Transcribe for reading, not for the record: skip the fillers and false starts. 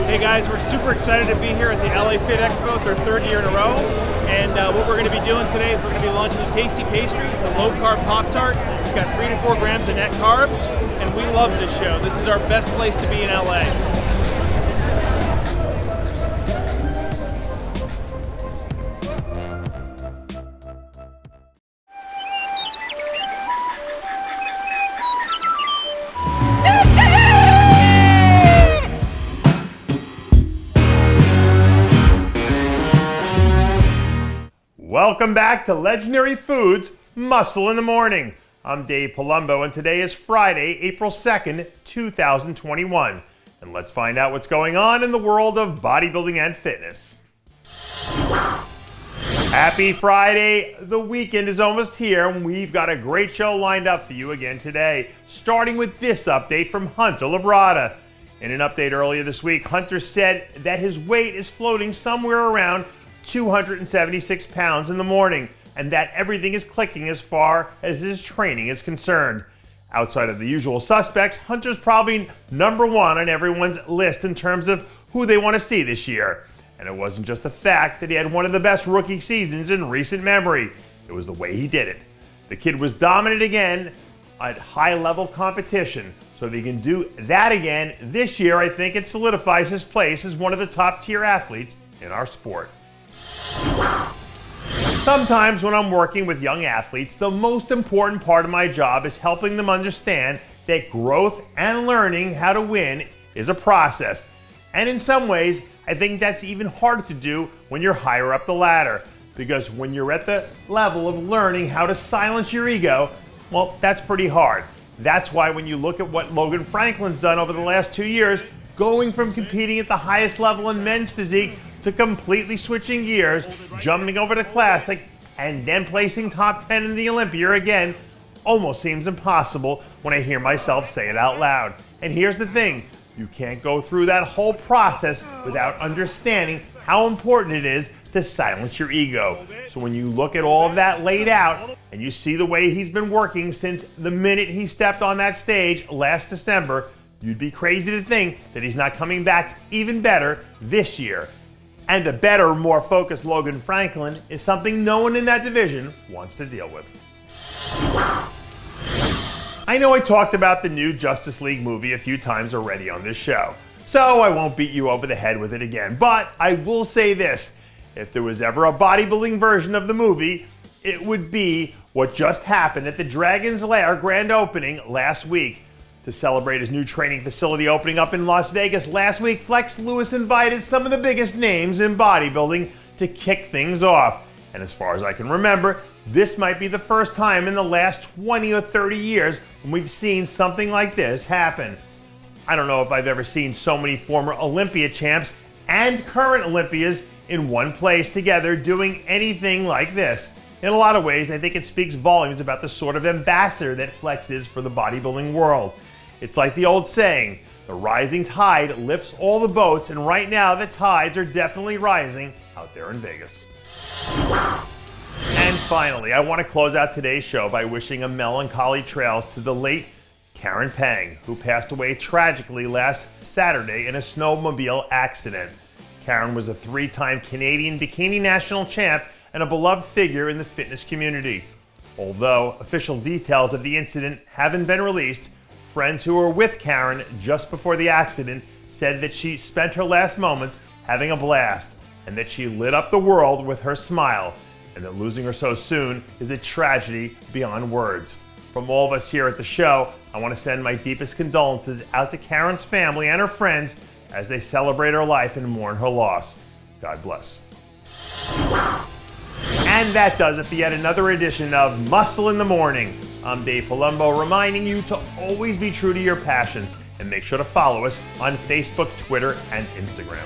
Hey guys, we're super excited to be here at the LA Fit Expo. It's our third year in a row. And what we're going to be doing today is we're going to be launching a tasty pastry. It's a low-carb Pop-Tart. It's got 3 to 4 grams of net carbs. And we love this show. This is our best place to be in LA. Welcome back to Legendary Foods, Muscle in the Morning. I'm Dave Palumbo, and today is Friday, April 2nd, 2021. And let's find out what's going on in the world of bodybuilding and fitness. Happy Friday. The weekend is almost here, and we've got a great show lined up for you again today, starting with this update from Hunter Labrada. In an update earlier this week, Hunter said that his weight is floating somewhere around 276 pounds in the morning, and that everything is clicking as far as his training is concerned. Outside of the usual suspects, Hunter's probably number one on everyone's list in terms of who they want to see this year. And it wasn't just the fact that he had one of the best rookie seasons in recent memory. It was the way he did it. The kid was dominant again at high-level competition. So if he can do that again this year, I think it solidifies his place as one of the top-tier athletes in our sport. Sometimes when I'm working with young athletes, the most important part of my job is helping them understand that growth and learning how to win is a process. And in some ways, I think that's even harder to do when you're higher up the ladder. Because when you're at the level of learning how to silence your ego, well, that's pretty hard. That's why when you look at what Logan Franklin's done over the last 2 years, going from competing at the highest level in men's physique to completely switching gears, jumping over to Classic, and then placing top 10 in the Olympia again, almost seems impossible when I hear myself say it out loud. And here's the thing, you can't go through that whole process without understanding how important it is to silence your ego. So when you look at all of that laid out, and you see the way he's been working since the minute he stepped on that stage last December, you'd be crazy to think that he's not coming back even better this year. And a better, more focused Logan Franklin is something no one in that division wants to deal with. I know I talked about the new Justice League movie a few times already on this show, so I won't beat you over the head with it again, but I will say this. If there was ever a bodybuilding version of the movie, it would be what just happened at the Dragon's Lair grand opening last week. To celebrate his new training facility opening up in Las Vegas last week, Flex Lewis invited some of the biggest names in bodybuilding to kick things off. And as far as I can remember, this might be the first time in the last 20 or 30 years when we've seen something like this happen. I don't know if I've ever seen so many former Olympia champs and current Olympias in one place together doing anything like this. In a lot of ways, I think it speaks volumes about the sort of ambassador that Flex is for the bodybuilding world. It's like the old saying, the rising tide lifts all the boats, and right now the tides are definitely rising out there in Vegas. And finally, I want to close out today's show by wishing a melancholy trails to the late Karen Pang, who passed away tragically last Saturday in a snowmobile accident. Karen was a 3-time Canadian bikini national champ and a beloved figure in the fitness community. Although official details of the incident haven't been released, friends who were with Karen just before the accident said that she spent her last moments having a blast and that she lit up the world with her smile, and that losing her so soon is a tragedy beyond words. From all of us here at the show, I want to send my deepest condolences out to Karen's family and her friends as they celebrate her life and mourn her loss. God bless. And that does it for yet another edition of Muscle in the Morning. I'm Dave Palumbo, reminding you to always be true to your passions and make sure to follow us on Facebook, Twitter, and Instagram.